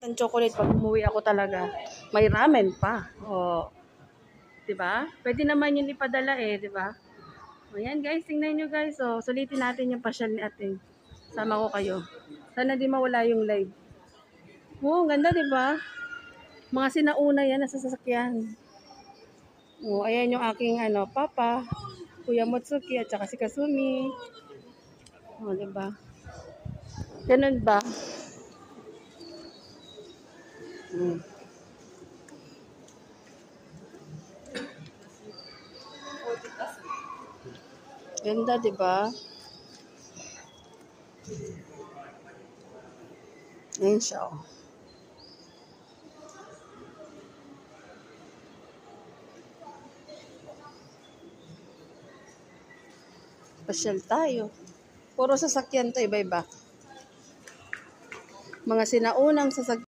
Ang chocolate pag umuwi ako talaga. May ramen pa. Oh, 'di ba? Pwede naman 'yun ipadala eh, 'di ba? O yan guys, tingnan nyo guys. So, sulitin natin yung pasyal ni ate. Sama ko kayo. Sana di mawala yung live. Oh, ang ganda 'di ba? Mga sinauna yan nasa sasakyan. Oh, ayan yung aking papa, Kuya Motsuki at saka si Kasumi. Oh, 'di ba? Ganun ba? Hmm. Ganda 'di ba? Ayan siya. Oh. Pasyal tayo. Puro sasakyan to, iba-iba. Mga sinaunang sasakyan.